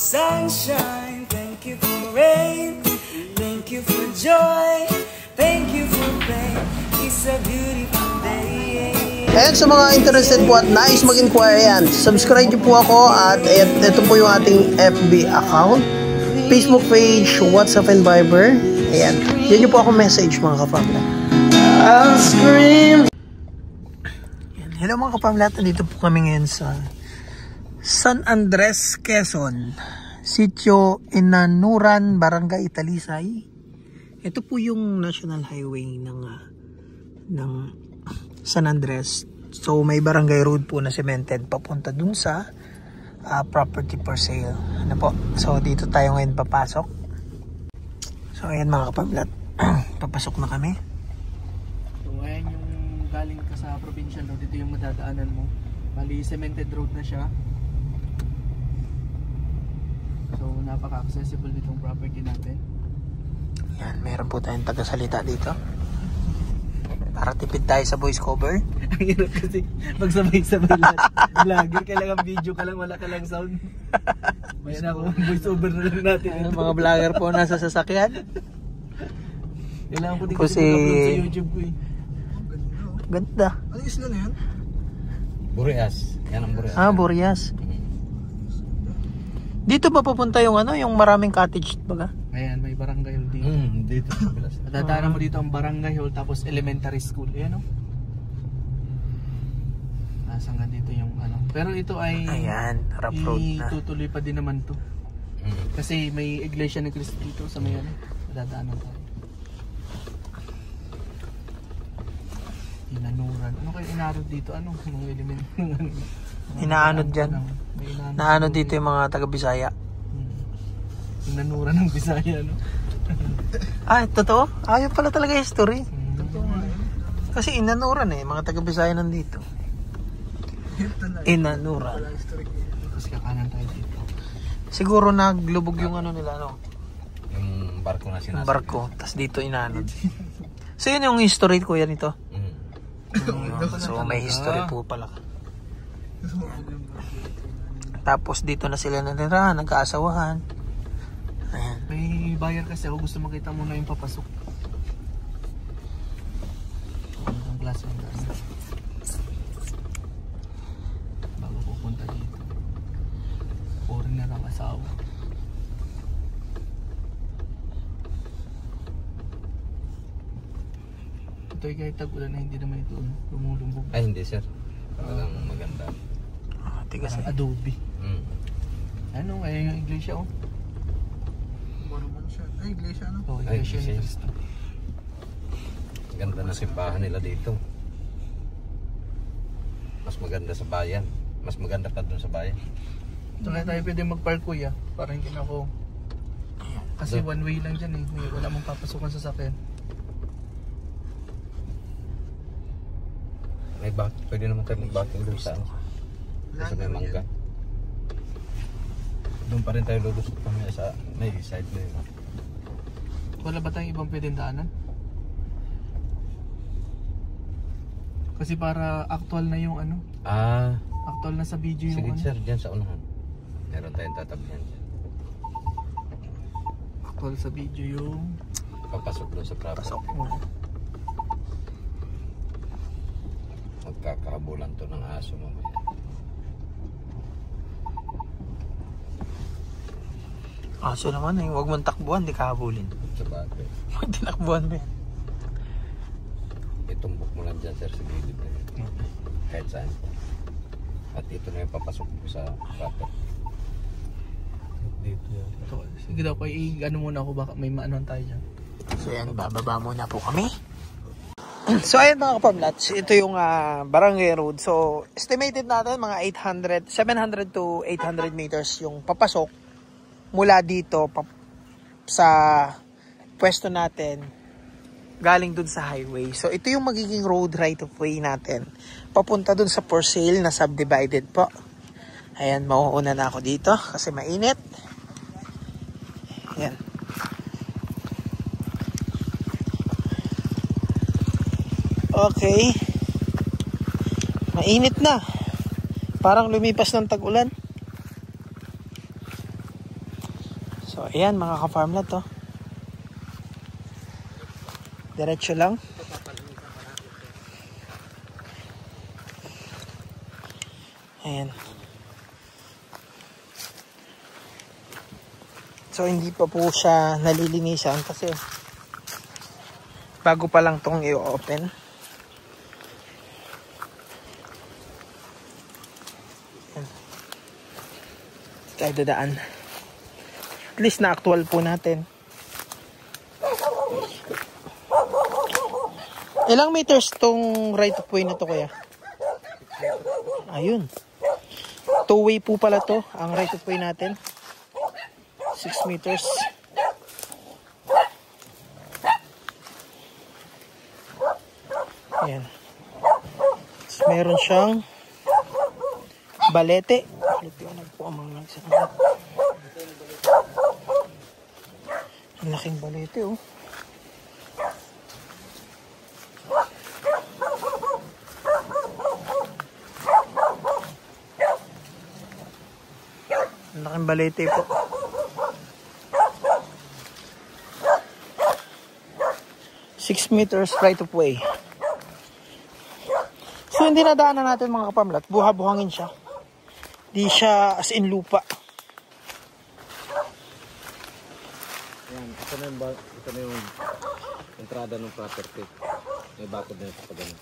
sunshine, thank you for rain, thank you for joy, thank you for pain. It's a beautiful day. Ayan, sa mga interested po at nais mag-inquire yan, subscribe niyo po ako at ito po yung ating FB account, Facebook page, WhatsApp and Viber. Ayan, yan niyo po ako message mga kapamilya. I'll scream. Hello mga kapamilya, dito po kami ngayon sa San Andres, Quezon, Sitio Inanuran, Barangay Talisay. Ito po yung national highway ng San Andres. So may barangay road po na cemented papunta dun sa property for sale. Ano po? So dito tayo ngayon papasok. So ayan mga kapamilya, papasok na kami. So ayan yung galing ka sa provincial road, dito yung madadaanan mo. Bali cemented road na siya. So napaka-accessible nitong property natin. Yan, meron po tayong tagasalita dito. Para tipid tayo sa voice cover. Ang hirap kasi magsabay-sabay lahat. Vlogger, kailangan video ka lang, wala ka lang sound. May na ako, voice over na lang natin. Mga vlogger po nasa sasakyan. Kailangan ko din po kasi mag-upload sa YouTube ko eh. Ganda. Ano isla na yan? Boreas. Yan ang Boreas. Ah, Boreas. Dito ba pupunta yung yung maraming cottage baga? Ayan, may barangay hall dito. Dito sa Pilas. Dadaanan mo dito ang barangay hall tapos elementary school. Ayan o. Nasaan dito yung Pero ito ay ayan, rough road na. Itutuloy pa din naman to. Kasi may iglesia ni Cristo dito sa may dadaanan tayo. Inanuran. Ano kayo inarod dito? Anong element? Inaanod dyan. Naanod dito yung mga taga-Bisaya. Inanuran ng Bisaya, no? Totoo? Ayaw pala talaga history. Kasi inanuran mga taga-Bisaya nandito. Inanuran. Tapos kakanan tayo dito. Siguro naglubog yung nila, Yung barko na sinasabi. Barko. Tapos dito inanod. So yun yung history ko yan ito. So may history po pala. Tapos dito na sila natira, nagkaasawahan. Ayan. May buyer kasi ako, gusto makita muna yung papasok. Ang klase ng gas. Bago pupunta dito. Foreigner ang asawa. Ito ay kahit tag-ulan na hindi naman ito lumulumbog. Ay hindi sir. Talagang maganda. Tigas Adobe. Ano, ayun yung iglesia Maruman siya. Ay, iglesia ano? Oh, iglesia ni Cristo. Ganda na simbahan nila dito. Mas maganda sa bayan. Mas maganda pa doon sa bayan. So kaya tayo pwede mag-park kuya para hindi na ako. Kasi one way lang dyan wala mong papasukan sa sakyan. May pwede naman tayo mag-backing doon sa may mangga. Doon pa rin tayo lulusot kami sa may side na yun. Wala ba tayong ibang pwedeng daanan? Kasi para actual na yung actual na sa video yung sige sir, dyan sa unahan. Meron tayong tatabihan dyan. Actual sa video yung Papasok doon sa property. Magkakahabulan to ng aso mamaya. Aso naman huwag mong takbuhan, di kahabulin. Sa bagay. Huwag tinakbuhan mo yan. Itumbok mo lang dyan sir sa gilid na yun. Kahit saan. At ito na yung papasok mo sa property. Dito yan. sige daw, muna ako baka may maanon tayo dyan. So yan, bababa muna po kami. So ayan mga kapamlats, ito yung barangay road. So estimated natin mga 700 to 800 meters yung papasok mula dito sa pwesto natin galing dun sa highway. So ito yung magiging road right of way natin papunta dun sa for sale na subdivided po. Ayan, mauuna na ako dito kasi mainit. Ayan. Okay. Mainit na. Parang lumipas ng tag-ulan. So, ayan mga ka-farmland to. Diretso lang. Ayan. So, hindi pa po siya nalilinisan kasi bago pa lang tong i-open. Tayo dadaan. At least na actual po natin. Ilang meters tong right of way na to kaya? Ayun. 2-way po pala to ang right of way natin. 6 meters. Ayan. So, meron siyang balete. Lipianan po ang mga nagsasama. Ang laking balete oh. Ang laking balete po. Six meters right of way. So hindi nadaanan natin mga kapamlat. Buha-buhangin siya. Di siya as in lupa. Yan, ito na yung entrada ng property. May bakod na ito pa ganun.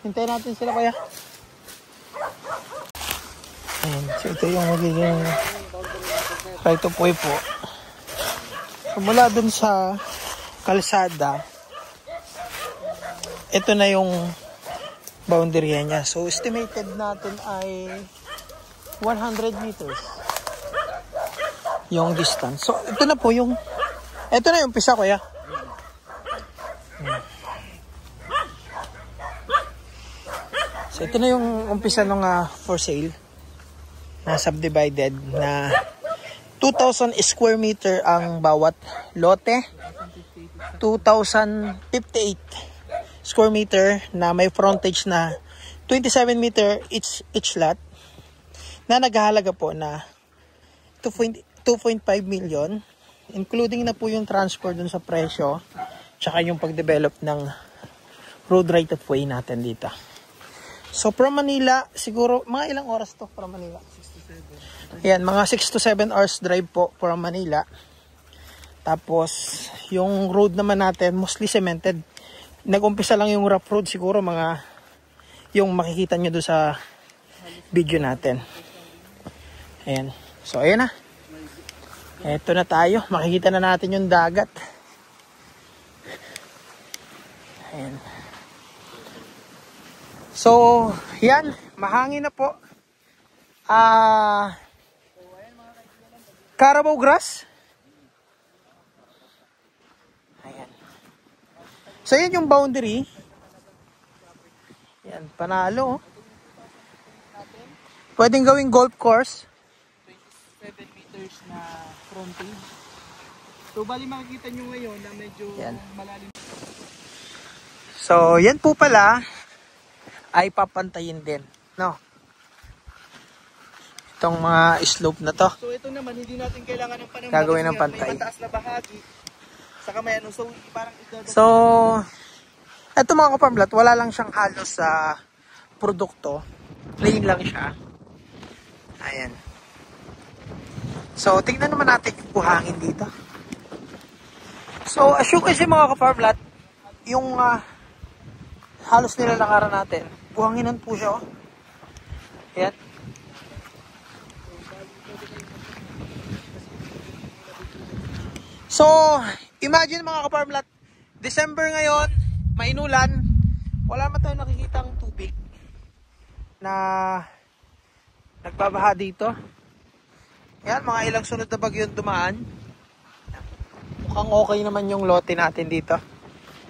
Hintayin natin sila kaya. Ayan, so ito yung magiging right of way po. So mula dun sa kalsada, ito na yung boundary niya. So estimated natin ay 100 meters yung distance. So ito na po yung umpisa ko ya. So ito na yung umpisa ng for sale na subdivided na 2,000 square meter ang bawat lote. 2,058 square meter na may frontage na 27 meter each lot na naghahalaga po na 2.5 million, including na po yung transfer dun sa presyo tsaka yung pag-develop ng road right of way natin dito. So from Manila, siguro mga ilang oras to from Manila? 6 to 7. Yan, mga 6 to 7 hours drive po from Manila. Tapos yung road naman natin mostly cemented. Nag-umpisa lang yung rough road, siguro mga yung makikita nyo doon sa video natin. Ayan. So ayan na. Eto na tayo. Makikita na natin yung dagat. Ayan. So, yan. Mahangin na po. Carabao grass. Ayan. So, yan yung boundary. Yan, panalo. Pwedeng gawing golf course. 27 meters na frontage. So, bali makikita nyo ngayon na medyo yan malalim. So, yan po pala ay papantayin din, no? Itong mga slope na to. So, ito naman, hindi natin kailangan ng panahon. Gagawin ng pantay. May mataas na bahagi. Saka may ano, so parang so, ito mga kaparmlat, wala lang siyang halos sa produkto. Plain lang siya. Ayan. So, tingnan naman natin yung buhangin dito. So, as you can see mga kaparmlat, yung halos nilalakaran natin, buhanginan po siya, oh. Ayan. So, imagine mga kaparmlat, December ngayon, mainulan, wala man tayo nakikitang tubig na nagbabaha dito. Yan, mga ilang sunod na bagyo dumaan. Mukhang okay naman yung lote natin dito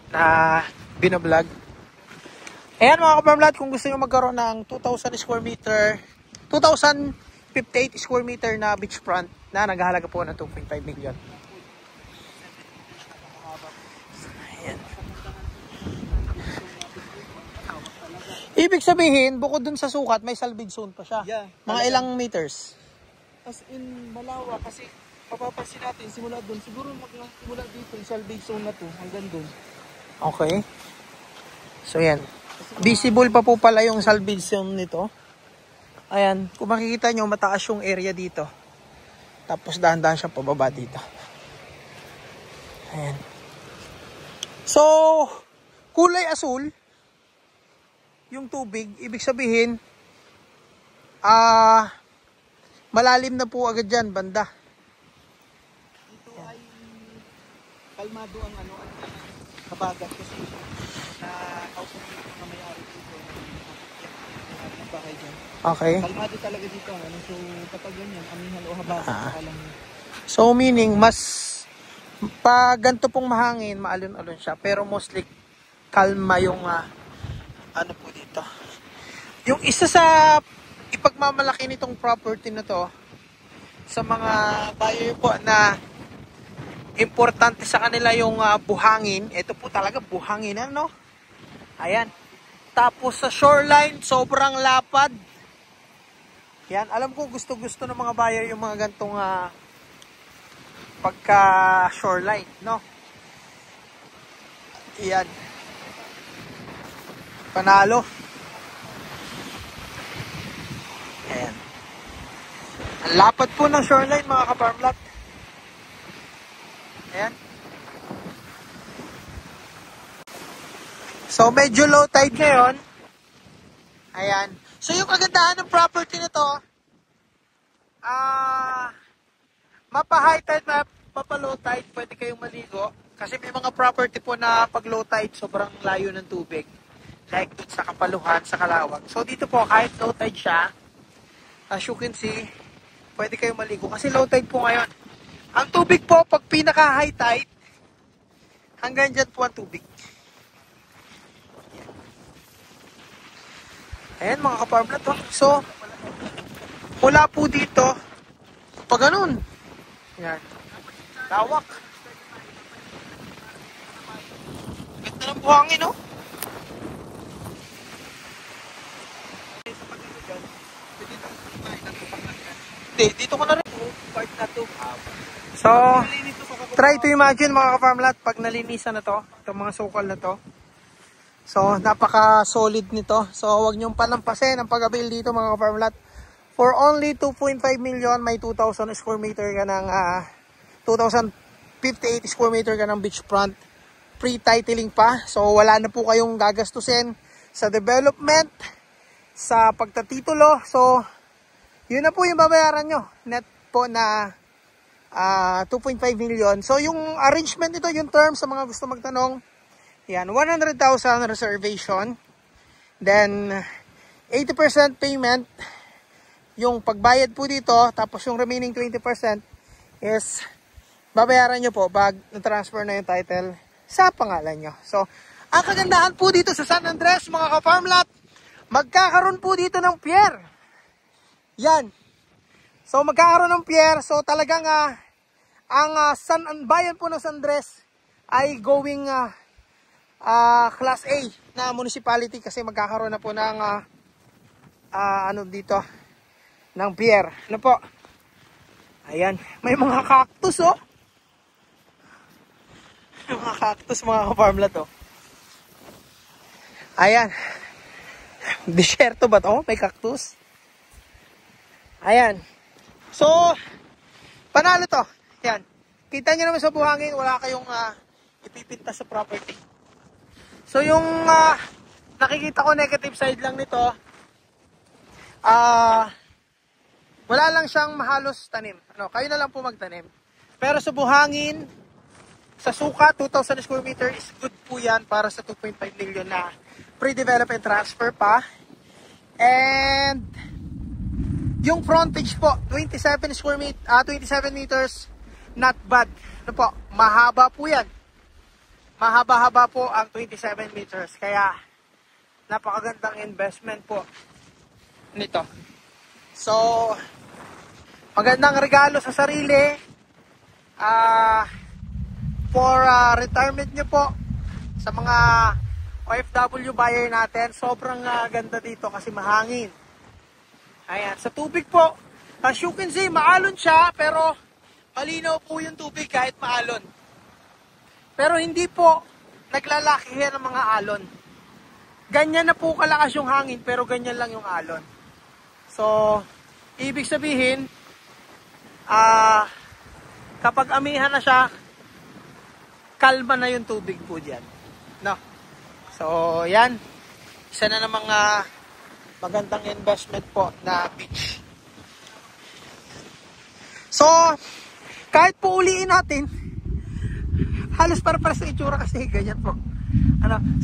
na binablog. Ayan mga kaparmlat, kung gusto nyo magkaroon ng 2,000 square meter, 2,058 square meter na beachfront na naghahalaga po ng 2.5 million. Ayan. Ibig sabihin, bukod dun sa sukat, may salvage zone pa siya. Yeah. Mga ilang meters? as in malawa kasi mapapansin natin simula doon siguro simula dito yung salvage zone na to hanggang doon. Okay. So yan. Visible pa po pala yung salvage zone nito. Ayan, kung makikita nyo mataas yung area dito. Tapos dahan-dahan siya pababa dito. Ayan. So, kulay asul yung tubig, ibig sabihin malalim na po agad dyan, banda. Dito ay kalmado ang ano, kabagat kasi na kausap dito na may-ari dito ng bahay dyan. Okay. Kalmado talaga dito ano, so kapag ganyan, amihan o habagat alam mo. So meaning, mas pag ganito pong mahangin, maalon-alon siya. Pero mostly, kalma yung ano po dito. Yung isa sa ipagmamalaki nitong property na to sa mga buyer po na importante sa kanila yung buhangin. Ito po talaga buhangin, ano? Ayan. Tapos sa shoreline, sobrang lapad. Yan, alam ko gusto-gusto ng mga buyer yung mga gantong pagka shoreline, no? Yan. Panalo. Ayan. Ang lapad po ng shoreline, mga ka-farmlot. Ayan. So, medyo low tide ngayon. Ayan. So, yung kagandahan ng property na to, mapa-high tide, mapa-low tide, pwede kayong maligo. Kasi may mga property po na pag low tide, sobrang layo ng tubig. Like dun sa Kapaluhan, sa Kalawag. So, dito po, kahit low tide siya, as you can see, pwede kayong maligo. Kasi low tide po ngayon. Ang tubig po, pag pinaka-high tide, hanggang dyan po ang tubig. Ayan mga ka-farmlot. So, mula po dito, pag ganun. Ayan. Lawak. Ganda ng buhangin, no? Dito ko na rin. Part na to. So, try to imagine mga ka-farmlot pag nalinisan na to, itong mga sukal na to. So, napaka-solid nito. So, huwag niyong palampasin ang pag-avail dito mga ka-farmlot. For only 2.5 million, may 2,000 square meter ka ng 2,058 square meter ka ng beachfront. Pre-titling pa. So, wala na po kayong gagastusin sa development, sa pagtatitulo. So, yun na po yung babayaran nyo. Net po na 2.5 million. So, yung arrangement nito, yung terms sa mga gusto magtanong, yan, 100,000 reservation. Then, 80% payment. Yung pagbayad po dito, tapos yung remaining 20% is babayaran nyo po pag na-transfer na yung title sa pangalan nyo. So, ang kagandahan po dito sa San Andres, mga ka-farmlot, magkakaroon po dito ng pier. Yan. So, magkakaroon ng pier. So, talagang ang bayan po ng San Andres ay going Class A na municipality kasi magkakaroon na po ng ano dito ng pier. Ano po? Ayan, may mga cactus oh. Mga cactus mga ka-farmlot oh. Ayan. Disyerto ba to? May cactus. Ayan. So, panalo to. Ayan. Kita nyo naman sa buhangin, wala kayong ipipinta sa property. So, yung nakikita ko negative side lang nito, wala lang siyang mahalos tanim. Ano, kayo na lang po magtanim. Pero sa buhangin, sa suka, 2,000 square meter is good po yan para sa 2.5 million na pre-development transfer pa. And yung frontage po, 27 meters, not bad. Ano po, mahaba po yan. Mahaba-haba po ang 27 meters. Kaya, napakagandang investment po nito. So, magandang regalo sa sarili. For retirement nyo po, sa mga OFW buyer natin, sobrang ganda dito kasi mahangin. Ayan, sa tubig po, As you can see, maalon siya, pero malinaw po yung tubig kahit maalon. Pero hindi po naglalaki yan ng mga alon. Ganyan na po kalakas yung hangin, pero ganyan lang yung alon. So, ibig sabihin, kapag amihan na siya, kalma na yung tubig po dyan. No? So, yan. Isa na ng mga magandang investment po na beach. So, kahit po uliin natin, halos para sa itsura kasi ganyan po.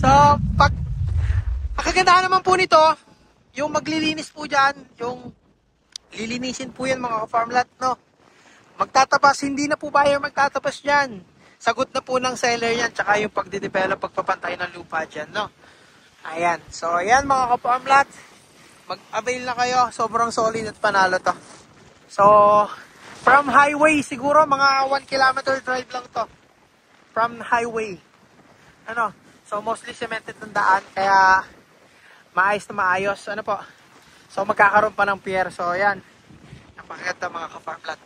So, ang kagandahan naman po nito, yung maglilinis po dyan, yung lilinisin po yan mga ka-farmlat, no? Magtatabas, hindi na po buyer magtatabas dyan. Sagot na po ng seller yan, tsaka yung pagde-develop, pagpapantay ng lupa dyan, no? Ayan. So, ayan mga ka-farmlat, mag-avail na kayo. Sobrang solid at panalo to. So, from highway, siguro mga 1 kilometer drive lang to. From highway. So mostly cemented ng daan, kaya maayos na maayos. So magkakaroon pa ng pier. So ayan, napakaganda mga ka-farmlat.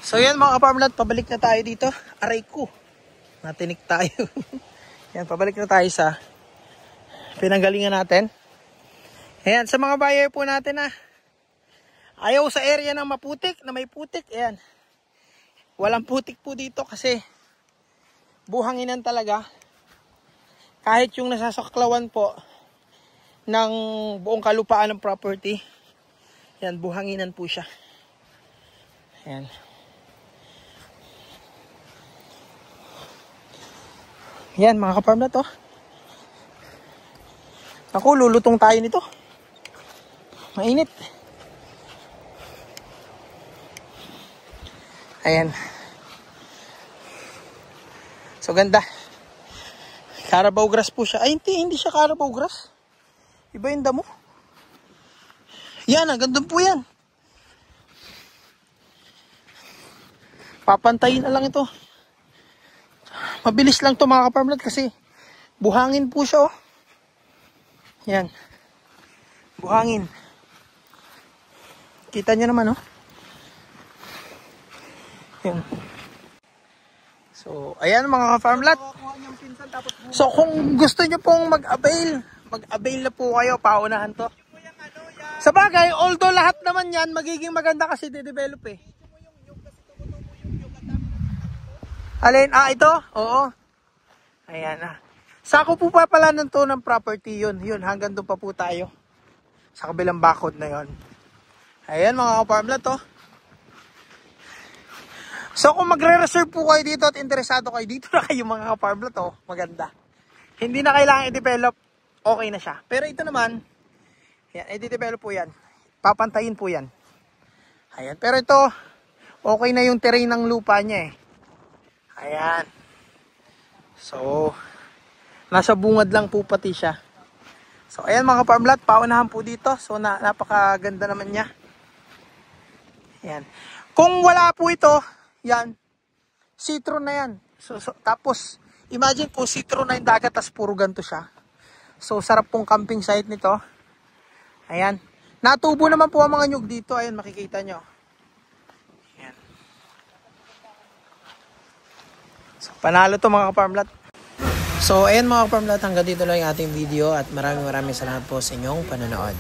So yan mga ka-farmlat, pabalik na tayo dito. Aray ko, natinik tayo. Yan, pabalik na tayo sa pinanggalingan natin. Ayan, sa mga buyer po natin ayaw sa area ng maputik, na may putik. Ayan, walang putik po dito kasi buhanginan talaga. Kahit yung nasasaklawan po ng buong kalupaan ng property, yan, buhanginan po siya. Yan. Yan mga ka-farm na to. Ako, lulutong tayo nito. Mainit. Ayan. So ganda. Carabao grass po siya. Ay, hindi siya Carabao grass. Iba yung damo. Yan, ganda po yan. Papantayin na lang ito. Mabilis lang to mga ka-farmlat kasi buhangin po siya, oh. Yan. Buhangin. Kita nyo naman, oh. Yan. So, ayan mga ka-farmlat. So, kung gusto nyo pong mag-avail na po kayo, paunahan to. Sa bagay, although lahat naman yan, magiging maganda kasi de-develop eh. Alin? Ito? Oo. Ayan Sako po pa pala ng to ng property yun. Yun, hanggang doon pa po tayo. Sa kabilang bakod na yun. Ayan mga ka-farmlat, oh. So kung magre-reserve po kayo dito at interesado kayo dito na kayo mga ka-farmlat, oh, maganda. Hindi na kailangan i-develop, okay na siya. Pero ito naman, yan, i-develop po yan. Papantayin po yan. Ayan, pero ito, okay na yung terrain ng lupa niya eh. Ayan. So, nasa bungad lang po pati siya. So ayan mga ka-farmlat, paunahan po dito. So napakaganda naman niya. Ayan. Kung wala po ito, yan, citron na yan. So, tapos, imagine po, citron na yung dagat, tas puro ganito siya. So, sarap pong camping site nito. Ayan. Natubo naman po ang mga nyug dito. Ayan, makikita nyo. Ayan. So, panalo to mga ka-farmlat. So, ayan mga ka-farmlat, hanggang dito lang yung ating video at maraming salamat po sa inyong panonood.